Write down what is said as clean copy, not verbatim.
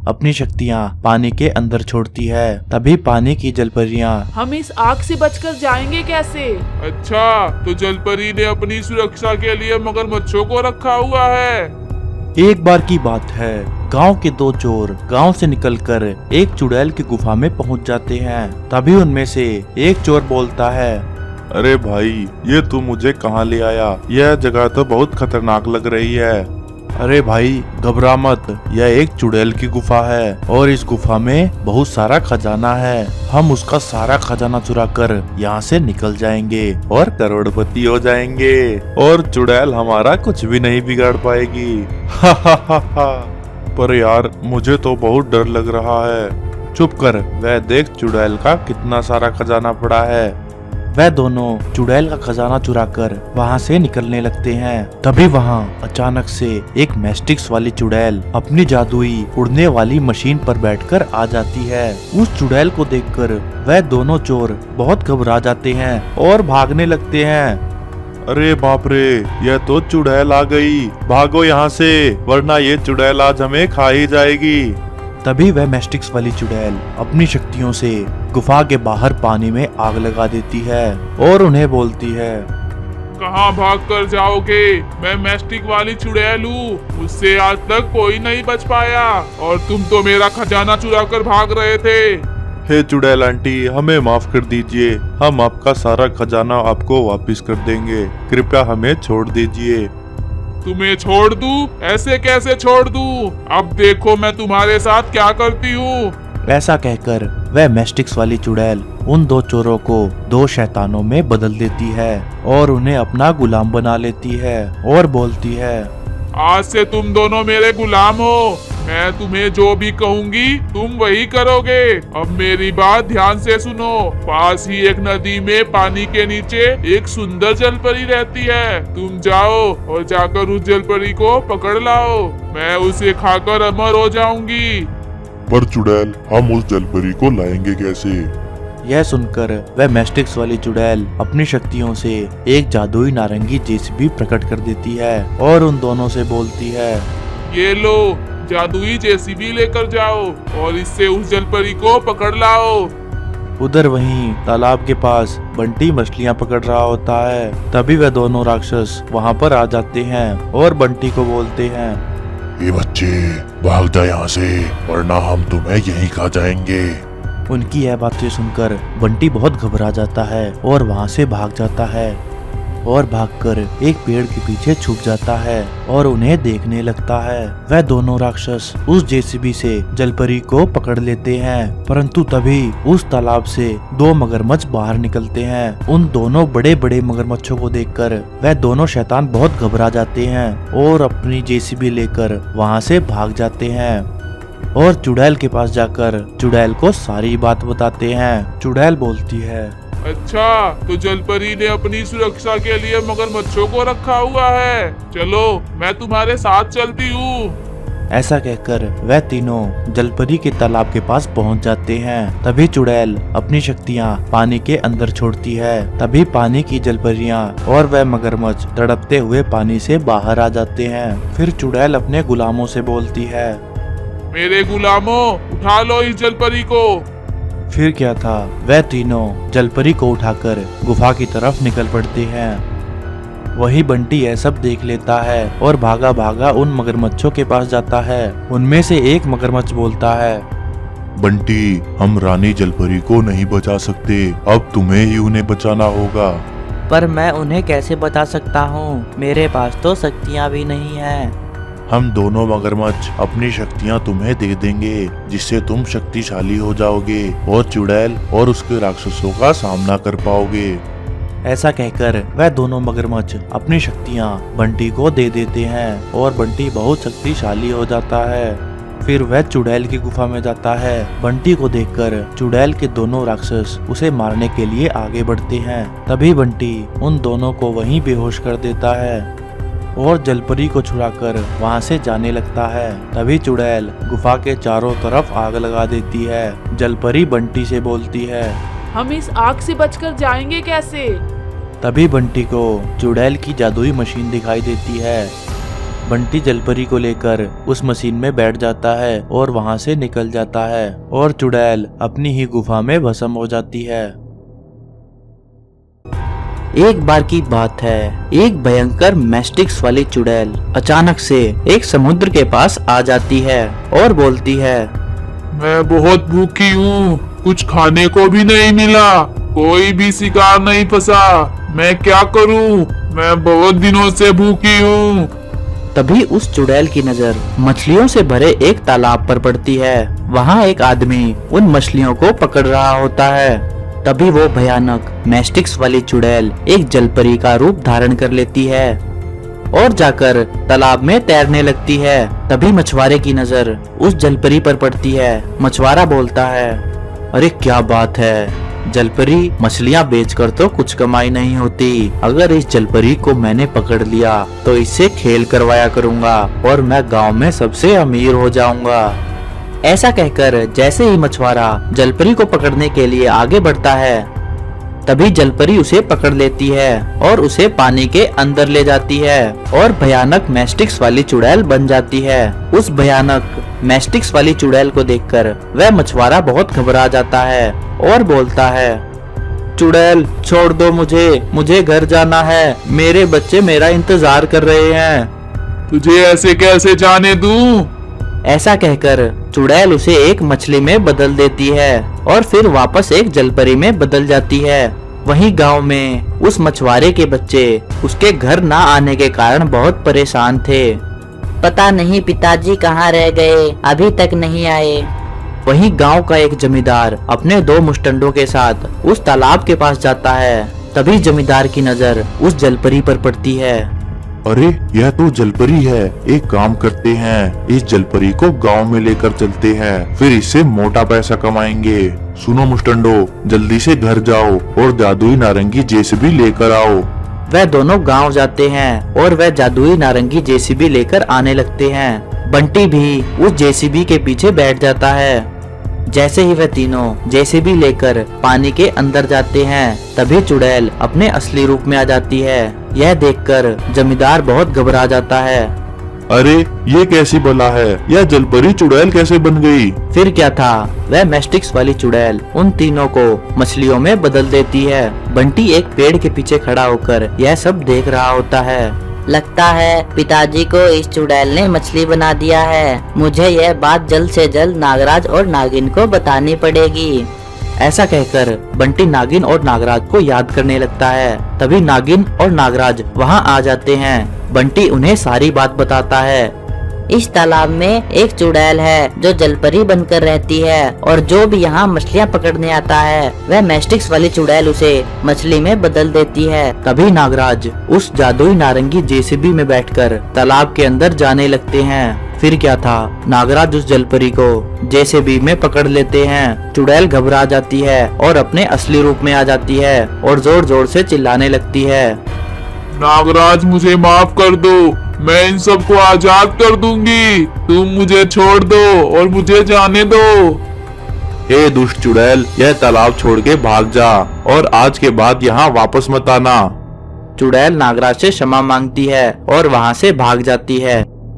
अपनी शक्तियाँ पानी के अंदर छोड़ती है। तभी पानी की जलपरियाँ हम इस आग से बचकर जाएंगे कैसे? अच्छा, तो जलपरी ने अपनी सुरक्षा के लिए मगरमच्छों को रखा हुआ है। एक बार की बात है, गांव के दो चोर गांव से निकलकर एक चुड़ैल की गुफा में पहुंच जाते हैं। तभी उनमें से एक चोर बोलता है, अरे भाई, ये तू मुझे कहाँ ले आया? यह जगह तो बहुत खतरनाक लग रही है। अरे भाई घबरा मत, यह एक चुड़ैल की गुफा है और इस गुफा में बहुत सारा खजाना है। हम उसका सारा खजाना चुरा कर यहाँ से निकल जाएंगे और करोड़पति हो जाएंगे और चुड़ैल हमारा कुछ भी नहीं बिगाड़ पाएगी। हा हा हा हा। पर यार, मुझे तो बहुत डर लग रहा है। चुप कर, वह देख चुड़ैल का कितना सारा खजाना पड़ा है। वह दोनों चुड़ैल का खजाना चुराकर वहाँ से निकलने लगते हैं। तभी वहाँ अचानक से एक मैस्टिक्स वाली चुड़ैल अपनी जादुई उड़ने वाली मशीन पर बैठकर आ जाती है। उस चुड़ैल को देखकर वह दोनों चोर बहुत घबरा जाते हैं और भागने लगते हैं। अरे बाप रे, यह तो चुड़ैल आ गई। भागो यहाँ से, वरना ये चुड़ैल आज हमें खा ही जाएगी। तभी वह मैस्टिक्स वाली चुड़ैल अपनी शक्तियों से गुफा के बाहर पानी में आग लगा देती है और उन्हें बोलती है, कहाँ भाग कर जाओगे? मैं मैस्टिक वाली चुड़ैल हूँ, मुझसे आज तक कोई नहीं बच पाया और तुम तो मेरा खजाना चुरा कर भाग रहे थे। हे चुड़ैल आंटी, हमें माफ कर दीजिए। हम आपका सारा खजाना आपको वापस कर देंगे। कृपया हमें छोड़ दीजिए। तुम्हें छोड़ दूं? ऐसे कैसे छोड़ दूं? अब देखो मैं तुम्हारे साथ क्या करती हूँ। ऐसा कहकर वह मैस्टिक्स वाली चुड़ैल उन दो चोरों को दो शैतानों में बदल देती है और उन्हें अपना गुलाम बना लेती है और बोलती है, आज से तुम दोनों मेरे गुलाम हो। मैं तुम्हें जो भी कहूंगी तुम वही करोगे। अब मेरी बात ध्यान से सुनो। पास ही एक नदी में पानी के नीचे एक सुंदर जलपरी रहती है। तुम जाओ और जाकर उस जलपरी को पकड़ लाओ। मैं उसे खाकर अमर हो जाऊंगी। पर चुड़ैल, हम उस जलपरी को लाएंगे कैसे? यह सुनकर वह मैस्टिक्स वाली चुड़ैल अपनी शक्तियों से एक जादुई नारंगी जेसीबी प्रकट कर देती है और उन दोनों से बोलती है, ये लो, जादुई जेसीबी लेकर जाओ और इससे उस जलपरी को पकड़ लाओ। उधर वहीं तालाब के पास बंटी मछलियां पकड़ रहा होता है। तभी वह दोनों राक्षस वहां पर आ जाते हैं और बंटी को बोलते हैं, ये बच्चे, भाग जा यहाँ से, वरना हम तुम्हें यहीं खा जाएंगे। उनकी यह बातें सुनकर बंटी बहुत घबरा जाता है और वहां से भाग जाता है और भागकर एक पेड़ के पीछे छुप जाता है और उन्हें देखने लगता है। वह दोनों राक्षस उस जेसीबी से जलपरी को पकड़ लेते हैं, परंतु तभी उस तालाब से दो मगरमच्छ बाहर निकलते हैं। उन दोनों बड़े बड़े मगरमच्छों को देखकर वह दोनों शैतान बहुत घबरा जाते हैं और अपनी जेसीबी लेकर वहां से भाग जाते हैं और चुड़ैल के पास जाकर चुड़ैल को सारी बात बताते हैं। चुड़ैल बोलती है, अच्छा, तो जलपरी ने अपनी सुरक्षा के लिए मगरमच्छों को रखा हुआ है। चलो, मैं तुम्हारे साथ चलती हूँ। ऐसा कहकर वह तीनों जलपरी के तालाब के पास पहुंच जाते हैं। तभी चुड़ैल अपनी शक्तियां पानी के अंदर छोड़ती है। तभी पानी की जलपरियां और वह मगरमच्छ तड़पते हुए पानी से बाहर आ जाते हैं। फिर चुड़ैल अपने गुलामों से बोलती है, मेरे गुलामों, उठा लो इस जलपरी को। फिर क्या था, वह तीनों जलपरी को उठाकर गुफा की तरफ निकल पड़ते हैं। वही बंटी यह सब देख लेता है और भागा भागा उन मगरमच्छों के पास जाता है। उनमें से एक मगरमच्छ बोलता है, बंटी, हम रानी जलपरी को नहीं बचा सकते, अब तुम्हें ही उन्हें बचाना होगा। पर मैं उन्हें कैसे बता सकता हूँ? मेरे पास तो शक्तियाँ भी नहीं हैं। हम दोनों मगरमच्छ अपनी शक्तियाँ तुम्हें दे देंगे, जिससे तुम शक्तिशाली हो जाओगे और चुड़ैल और उसके राक्षसों का सामना कर पाओगे। ऐसा कहकर वह दोनों मगरमच्छ अपनी शक्तियाँ बंटी को दे देते हैं और बंटी बहुत शक्तिशाली हो जाता है। फिर वह चुड़ैल की गुफा में जाता है। बंटी को देखकर चुड़ैल के दोनों राक्षस उसे मारने के लिए आगे बढ़ते हैं। तभी बंटी उन दोनों को वहीं बेहोश कर देता है और जलपरी को छुड़ाकर वहां से जाने लगता है। तभी चुड़ैल गुफा के चारों तरफ आग लगा देती है। जलपरी बंटी से बोलती है, हम इस आग से बचकर जाएंगे कैसे? तभी बंटी को चुड़ैल की जादुई मशीन दिखाई देती है बंटी जलपरी को लेकर उस मशीन में बैठ जाता है और वहां से निकल जाता है और चुड़ैल अपनी ही गुफा में भस्म हो जाती है। एक बार की बात है, एक भयंकर मैस्टिक्स वाली चुड़ैल अचानक से एक समुद्र के पास आ जाती है और बोलती है, मैं बहुत भूखी हूँ, कुछ खाने को भी नहीं मिला, कोई भी शिकार नहीं फंसा, मैं क्या करूँ? मैं बहुत दिनों से भूखी हूँ। तभी उस चुड़ैल की नजर मछलियों से भरे एक तालाब पर पड़ती है। वहाँ एक आदमी उन मछलियों को पकड़ रहा होता है। तभी वो भयानक मैस्टिक्स वाली चुड़ैल एक जलपरी का रूप धारण कर लेती है और जाकर तालाब में तैरने लगती है। तभी मछुआरे की नजर उस जलपरी पर पड़ती है। मछुआरा बोलता है, अरे क्या बात है, जलपरी मछलियाँ बेचकर तो कुछ कमाई नहीं होती। अगर इस जलपरी को मैंने पकड़ लिया तो इससे खेल करवाया करूँगा और मैं गांव में सबसे अमीर हो जाऊंगा। ऐसा कहकर जैसे ही मछुआरा जलपरी को पकड़ने के लिए आगे बढ़ता है, तभी जलपरी उसे पकड़ लेती है और उसे पानी के अंदर ले जाती है और भयानक मैस्टिक्स वाली चुड़ैल बन जाती है। उस भयानक मैस्टिक्स वाली चुड़ैल को देखकर वह मछुआरा बहुत घबरा जाता है और बोलता है, चुड़ैल छोड़ दो मुझे घर जाना है, मेरे बच्चे मेरा इंतजार कर रहे हैं। तुझे ऐसे कैसे जाने दूं? ऐसा कहकर चुड़ैल उसे एक मछली में बदल देती है और फिर वापस एक जलपरी में बदल जाती है। वहीं गांव में उस मछुआरे के बच्चे उसके घर ना आने के कारण बहुत परेशान थे। पता नहीं पिताजी कहाँ रह गए, अभी तक नहीं आए। वहीं गांव का एक जमींदार अपने 2 मुस्टंडों के साथ उस तालाब के पास जाता है। तभी जमींदार की नजर उस जलपरी पर पड़ती है। अरे यह तो जलपरी है, एक काम करते हैं, इस जलपरी को गांव में लेकर चलते हैं, फिर इससे मोटा पैसा कमाएंगे। सुनो मुस्टंडो, जल्दी से घर जाओ और जादुई नारंगी जेसीबी लेकर आओ। वह दोनों गांव जाते हैं और वह जादुई नारंगी जेसीबी लेकर आने लगते हैं। बंटी भी उस जेसीबी के पीछे बैठ जाता है। जैसे ही वह तीनों जेसीबी लेकर पानी के अंदर जाते हैं, तभी चुड़ैल अपने असली रूप में आ जाती है। यह देखकर जमींदार बहुत घबरा जाता है। अरे ये कैसी बला है, यह जलपरी चुड़ैल कैसे बन गई? फिर क्या था, वह मैस्टिक्स वाली चुड़ैल उन तीनों को मछलियों में बदल देती है। बंटी एक पेड़ के पीछे खड़ा होकर यह सब देख रहा होता है। लगता है पिताजी को इस चुड़ैल ने मछली बना दिया है। मुझे यह बात जल्द से जल्द नागराज और नागिन को बतानी पड़ेगी। ऐसा कहकर बंटी नागिन और नागराज को याद करने लगता है। तभी नागिन और नागराज वहाँ आ जाते हैं। बंटी उन्हें सारी बात बताता है। इस तालाब में एक चुड़ैल है जो जलपरी बनकर रहती है और जो भी यहाँ मछलियाँ पकड़ने आता है वह मैस्टिक्स वाली चुड़ैल उसे मछली में बदल देती है। तभी नागराज उस जादुई नारंगी जेसीबी में बैठकर तालाब के अंदर जाने लगते हैं। फिर क्या था, नागराज उस जलपरी को जेसीबी में पकड़ लेते हैं। चुड़ैल घबरा जाती है और अपने असली रूप में आ जाती है और जोर जोर से चिल्लाने लगती है, नागराज मुझे माफ कर दो, मैं इन सबको आजाद कर दूंगी, तुम मुझे छोड़ दो और मुझे जाने दो। हे दुष्ट चुड़ैल, यह तालाब छोड़ के भाग जा और आज के बाद यहाँ वापस मत आना। चुड़ैल नागराज से क्षमा मांगती है और वहाँ से भाग जाती है।